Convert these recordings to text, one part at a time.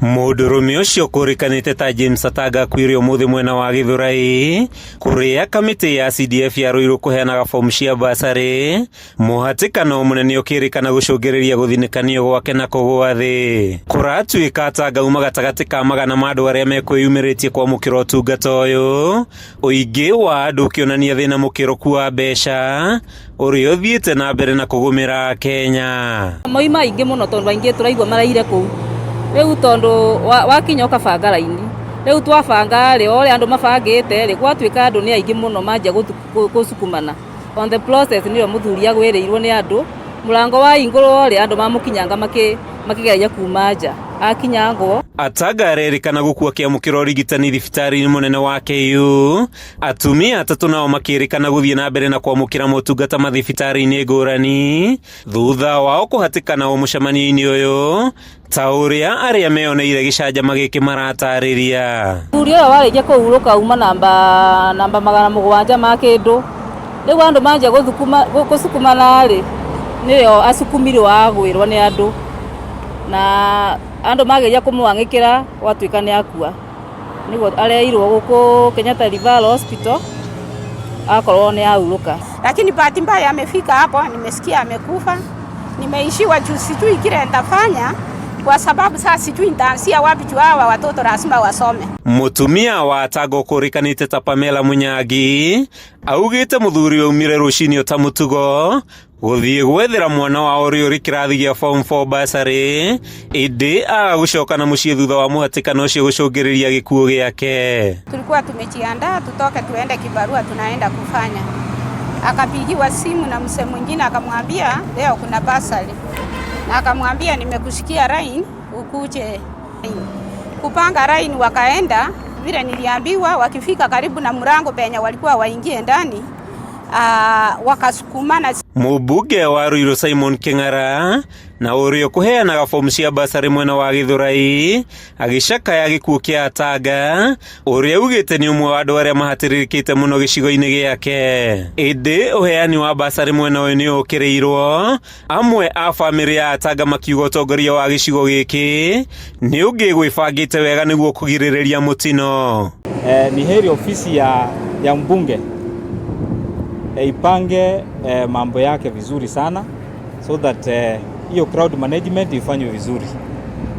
Mũndũrũme ũcio kũrĩkanĩte ta James Atanga akuire ũmũthĩ mwena wa Gĩthũrai kũrĩa kamĩtĩ ya CDF ya Ruiru kũheanaga fomu cia basarĩ. Mũhatĩkano mũnene ũkĩrĩkana gũcũngĩrĩria gũthinĩkanio gwake na kũgũa thĩ. Kũratuĩka Atanga uma gatagatĩ ka magana ma andũ arĩa mekwĩyumĩrĩtie kwamũkĩra ũtungata ũyũ, ũingĩ wa andũ ũkĩonania thĩna mũkĩrũku wa mbeca ũrĩa ũthiĩte na mbere na kũgũmĩra Kenya. Moima aingĩ mũno tondũ aingĩ tũraigua maraire kũu. Rĩu tondũ wakinya ũkabanga raini, rĩu twabanga rĩ ole andũ mabangĩte rĩ gwatuĩka andũ nĩ aingĩ mũno manjia gũsukumana. On the process nĩyo mũthuri agwĩrĩirwo nĩ andũ, mũrango wa ingũrwo rĩ andũ mamũkinyanga makĩgeria kuma nja. Akinyangwo Atanga arerĩkana gũkua akĩamũkĩra ũrigitani thibitarĩ-inĩ mũnene wa KU. Atumia atatũ nao makĩrĩkana gũthiĩ na mbere na kwamũkĩra motungata mathibitarĩ-inĩ ngũrani thutha wao kũhatĩkana mũcemanio-inĩ ũyũ, ta ũrĩa arĩa meyoneire gĩcanjama gĩkĩ maratarĩria. Mũthuri ũyũ warĩkia kũhurũka uma namba 700 ma kĩndũ, rĩu andũ manjia gũsukumana rĩ nĩyo asukumirwo agwĩrwo nĩ andũ na andũ mageria kũmwang'ĩkĩra gwatuĩka nĩ akua. Nĩguo areirwo gũkũ Kenyatta Referral Hospital akorwo ni ahurũka. Lakini bahati mbaya amefika hapo, nimesikia amekufa. Nimeishiwa juu sijui kile nitafanya kwa sababu sasa sijui nitaanzia wapi juu hawa watoto lazima wasome. Mũtumia wa Atanga ũkũrĩkanĩte ta Pamela Munyangi augĩte mũthuri aumire rũcinĩ ta mũtugo gũthiĩ gwethera mwana wao ũrĩa ũrĩ kĩrathi gĩa form 4 basarĩ, ĩndĩ agũcoka na mũciĩ thutha wa mũhatĩkano ũcio gũcũngĩrĩria gĩkuũ gĩake. Tulikuwa tumejiandaa tutoke tuende kibarua tunaenda kufanya. Akapigiwa simu na mzee mwingine akamwambia leo kuna basari. Na akamwambia nimekusikia line ukuje. Kupanga line wakaenda vile niliambiwa, wakifika karibu na mlango penye walikuwa waingie ndani wakasukumana. Mũmbunge wa Ruiru Simon Kĩng'ara na ũrĩa kũheanaga fomu cia basarĩ mwena wa Gĩthũrai agĩcakaya gĩkuũ kĩa Atanga, ũrĩa ugĩte nĩ ũmwe wa andũ arĩa mahatĩrĩrĩkĩte mũno gĩcigo-inĩ gĩake. Ĩndĩ ũheani wa basarĩ mwena ũyũ nĩ ũkĩrĩirwo, amwe a bamĩrĩ ya Atanga makiuga ũtongoria wa gĩcigo gĩkĩ nĩ ũngĩgwĩbangĩte wega nĩguo kũgirĩrĩria mũtino. Ni heri ofisi ya mbunge ipange mambo yake vizuri sana so that hiyo crowd management ifanywe vizuri,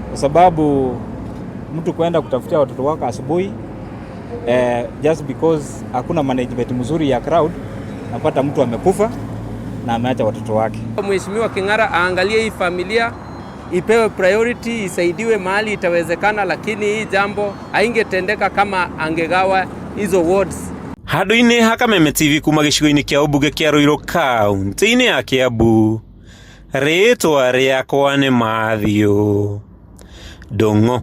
kwa sababu mtu kwenda kutafutia watoto wake asubuhi just because hakuna management mzuri ya crowd, napata mtu amekufa na ameacha watoto wake. Mheshimiwa Kĩng'ara aangalie hii familia, ipewe priority, isaidiwe mahali itawezekana, lakini hii jambo haingetendeka kama angegawa hizo wards. Handũ-inĩ ha Kameme TV kuma gĩcigo-inĩ kĩa ũmbunge kĩa Ruiru kaũntĩ-inĩ ya Kiambu, rĩtwa rĩakwa nĩ Matthew Ndung'u.